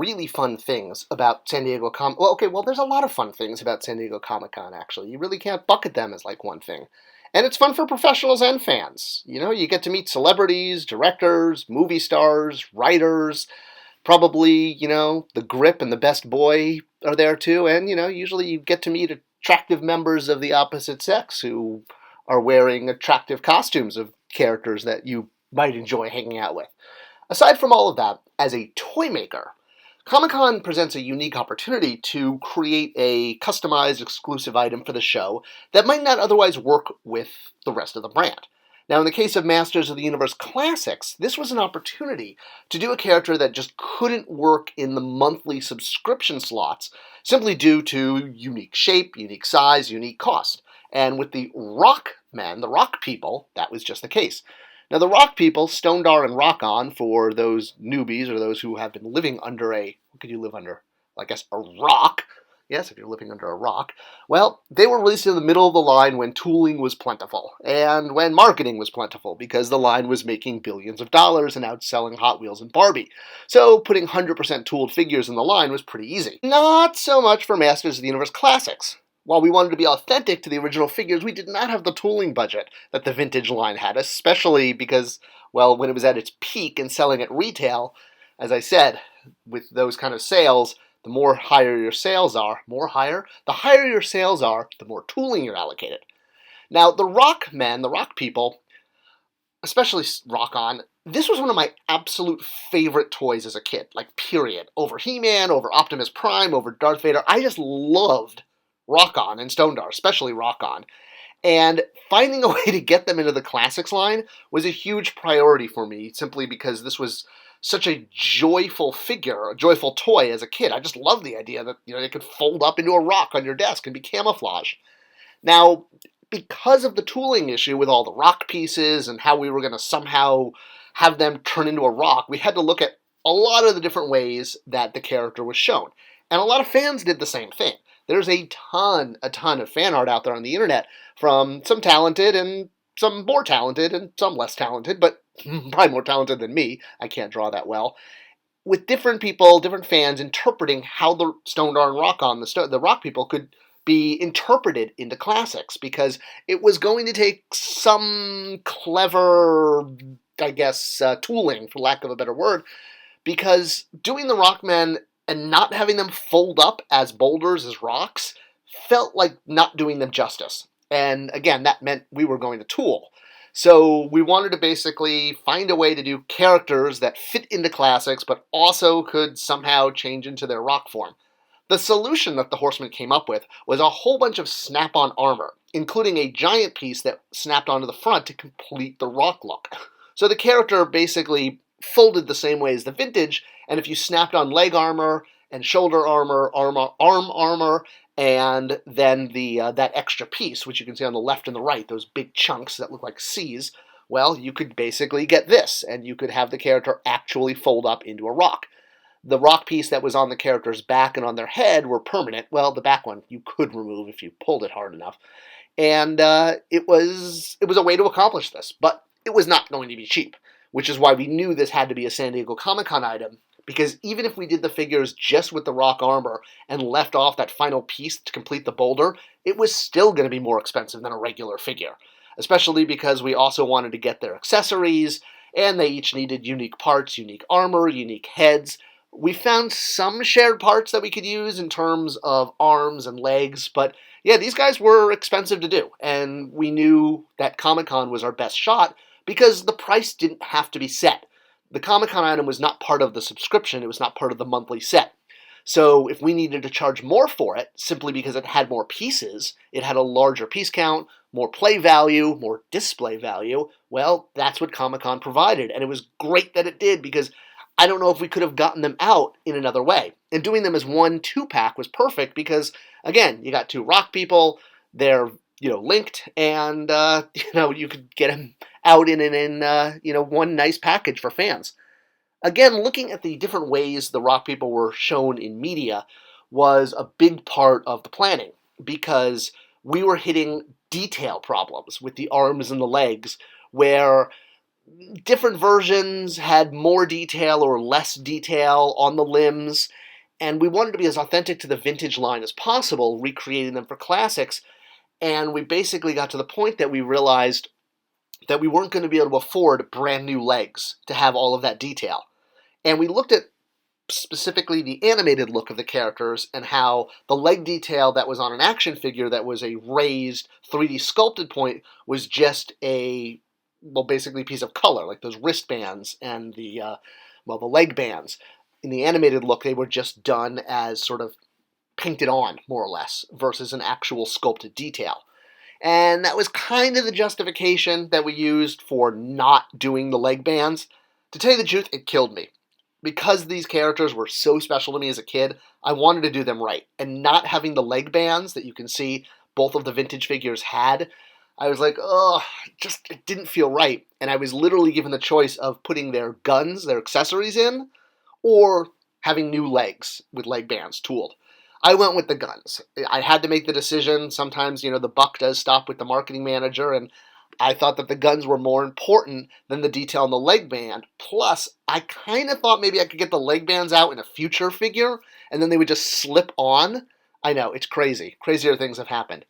really fun things about San Diego Well, there's a lot of fun things about San Diego Comic-Con, actually. You really can't bucket them as like one thing. And it's fun for professionals and fans. You know, you get to meet celebrities, directors, movie stars, writers. Probably, the Grip and the Best Boy are there too. And, usually you get to meet attractive members of the opposite sex who are wearing attractive costumes of characters that you might enjoy hanging out with. Aside from all of that, as a toy maker, Comic-Con presents a unique opportunity to create a customized exclusive item for the show that might not otherwise work with the rest of the brand. Now, in the case of Masters of the Universe Classics, this was an opportunity to do a character that just couldn't work in the monthly subscription slots, simply due to unique shape, unique size, unique cost. And with the Rockmen, the Rock People, that was just the case. Now, the Rock People, Stonedar and Rokkon, for those newbies or those who have been living under what could you live under? I guess a rock. Yes, if you're living under a rock. Well, they were released in the middle of the line when tooling was plentiful and when marketing was plentiful because the line was making billions of dollars and outselling Hot Wheels and Barbie. So putting 100% tooled figures in the line was pretty easy. Not so much for Masters of the Universe Classics. While we wanted to be authentic to the original figures, we did not have the tooling budget that the vintage line had, especially because, well, when it was at its peak and selling at retail, as I said, with those kind of sales, the more higher your sales are, the higher your sales are, the more tooling you're allocated. Now, the Rockmen, the Rock People, especially Rokkon, this was one of my absolute favorite toys as a kid, like period. Over He-Man, over Optimus Prime, over Darth Vader. I just loved Rokkon and Stonedar, especially Rokkon. And finding a way to get them into the Classics line was a huge priority for me, simply because this was such a joyful figure, a joyful toy as a kid. I just loved the idea that it could fold up into a rock on your desk and be camouflage. Now, because of the tooling issue with all the rock pieces and how we were going to somehow have them turn into a rock, we had to look at a lot of the different ways that the character was shown. And a lot of fans did the same thing. There's a ton of fan art out there on the internet from some talented and some more talented and some less talented, but probably more talented than me. I can't draw that well. With different people, different fans interpreting how the Stonedar and Rokkon, the Rock People, could be interpreted into classics, because it was going to take some clever, I guess, tooling, for lack of a better word, because doing the Rockmen and not having them fold up as boulders, as rocks, felt like not doing them justice. And again, that meant we were going to tool. So we wanted to basically find a way to do characters that fit into classics, but also could somehow change into their rock form. The solution that the Horsemen came up with was a whole bunch of snap-on armor, including a giant piece that snapped onto the front to complete the rock look. So the character basically folded the same way as the vintage, and if you snapped on leg armor and shoulder armor, arm armor, and then that extra piece, which you can see on the left and the right, those big chunks that look like C's, well, you could basically get this, and you could have the character actually fold up into a rock. The rock piece that was on the character's back and on their head were permanent. Well, the back one you could remove if you pulled it hard enough. And it was a way to accomplish this, but it was not going to be cheap, which is why we knew this had to be a San Diego Comic-Con item, because even if we did the figures just with the rock armor and left off that final piece to complete the boulder, it was still going to be more expensive than a regular figure, especially because we also wanted to get their accessories, and they each needed unique parts, unique armor, unique heads. We found some shared parts that we could use in terms of arms and legs, but yeah, these guys were expensive to do, and we knew that Comic-Con was our best shot because the price didn't have to be set. The Comic-Con item was not part of the subscription, it was not part of the monthly set. So if we needed to charge more for it, simply because it had more pieces, it had a larger piece count, more play value, more display value, well, that's what Comic-Con provided. And it was great that it did, because I don't know if we could have gotten them out in another way. And doing them as one 2-pack was perfect because, again, you got two rock people, they're linked, and you could get them out in one nice package for fans. Again, looking at the different ways the rock people were shown in media was a big part of the planning, because we were hitting detail problems with the arms and the legs, where different versions had more detail or less detail on the limbs, and we wanted to be as authentic to the vintage line as possible, recreating them for classics, and we basically got to the point that we realized that we weren't going to be able to afford brand new legs to have all of that detail. And we looked at specifically the animated look of the characters and how the leg detail that was on an action figure that was a raised 3D sculpted point was just a, well, basically a piece of color, like those wristbands and the leg bands. In the animated look, they were just done as sort of painted on, more or less, versus an actual sculpted detail. And that was kind of the justification that we used for not doing the leg bands. To tell you the truth, it killed me. Because these characters were so special to me as a kid, I wanted to do them right. And not having the leg bands that you can see both of the vintage figures had, I was like, oh, it didn't feel right. And I was literally given the choice of putting their guns, their accessories in, or having new legs with leg bands tooled. I went with the guns. I had to make the decision. Sometimes, the buck does stop with the marketing manager, and I thought that the guns were more important than the detail on the leg band. Plus, I kind of thought maybe I could get the leg bands out in a future figure, and then they would just slip on. I know, it's crazy. Crazier things have happened.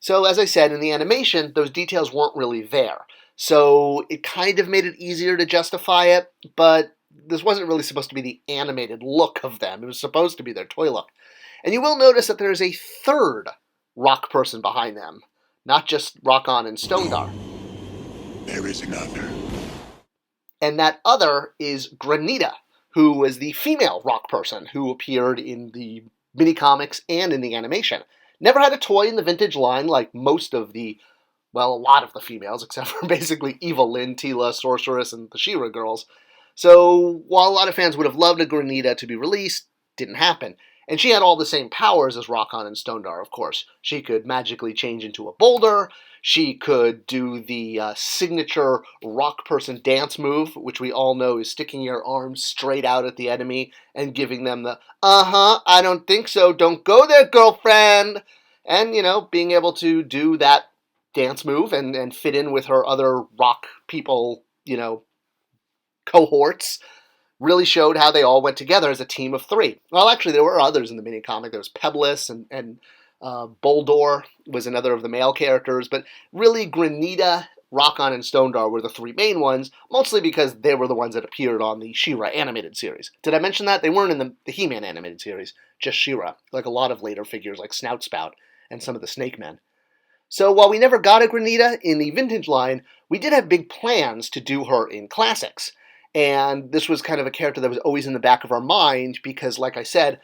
So, as I said, in the animation, those details weren't really there. So, it kind of made it easier to justify it, but this wasn't really supposed to be the animated look of them. It was supposed to be their toy look. And you will notice that there is a third rock person behind them, not just Rokkon and Stonedar. There is another. And that other is Granita, who was the female rock person who appeared in the mini-comics and in the animation. Never had a toy in the vintage line like most of a lot of the females, except for basically Evil Lyn, Teela, Sorceress, and the She-Ra girls. So while a lot of fans would have loved a Granita to be released, didn't happen. And she had all the same powers as Rokkon and Stonedar, of course. She could magically change into a boulder. She could do the signature rock person dance move, which we all know is sticking your arms straight out at the enemy and giving them the, I don't think so, don't go there, girlfriend. And, being able to do that dance move and fit in with her other rock people, cohorts, really showed how they all went together as a team of three. Well, actually, there were others in the mini-comic. There was Peblis and Boldor was another of the male characters. But really, Granita, Rokkon, and Stonedar were the three main ones, mostly because they were the ones that appeared on the She-Ra animated series. Did I mention that? They weren't in the He-Man animated series, just She-Ra, like a lot of later figures like Snout Spout and some of the Snake Men. So while we never got a Granita in the vintage line, we did have big plans to do her in classics. And this was kind of a character that was always in the back of our mind because, like I said,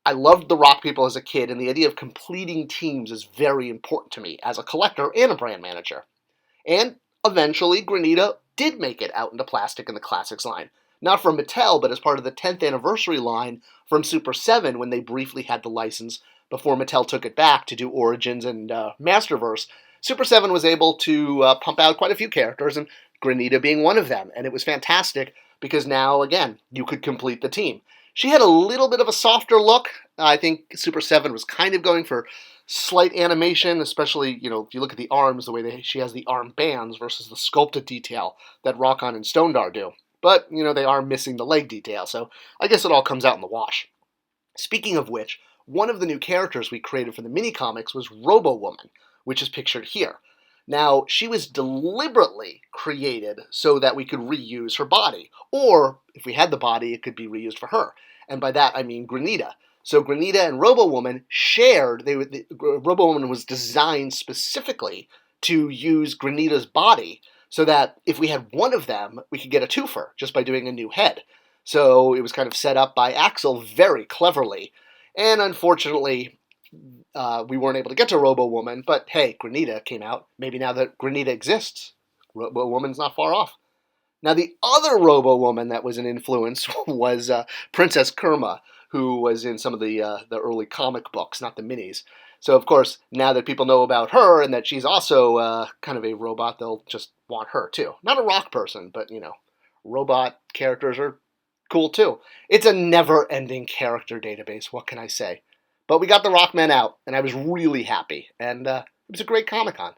I loved the rock people as a kid, and the idea of completing teams is very important to me as a collector and a brand manager. And eventually, Granita did make it out into plastic in the classics line. Not from Mattel, but as part of the 10th anniversary line from Super 7 when they briefly had the license before Mattel took it back to do Origins and Masterverse. Super 7 was able to pump out quite a few characters, and Granita being one of them. And it was fantastic because now, again, you could complete the team. She had a little bit of a softer look. I think Super 7 was kind of going for slight animation, especially, if you look at the arms, the way she has the arm bands versus the sculpted detail that Rokkon and Stonedar do. But, they are missing the leg detail, so I guess it all comes out in the wash. Speaking of which, one of the new characters we created for the mini-comics was Robo Woman, which is pictured here. Now, she was deliberately created so that we could reuse her body. Or, if we had the body, it could be reused for her. And by that, I mean Granita. So Granita and Robo Woman shared, Robo Woman was designed specifically to use Granita's body so that if we had one of them, we could get a twofer just by doing a new head. So it was kind of set up by Axel very cleverly. And unfortunately, we weren't able to get to Robo Woman, but hey, Granita came out. Maybe now that Granita exists, Robo Woman's not far off. Now, the other Robo Woman that was an influence was Princess Kerma, who was in some of the early comic books, not the minis. So, of course, now that people know about her and that she's also kind of a robot, they'll just want her too. Not a rock person, but, robot characters are cool too. It's a never-ending character database, what can I say? But we got the Rockmen out, and I was really happy, and it was a great Comic-Con.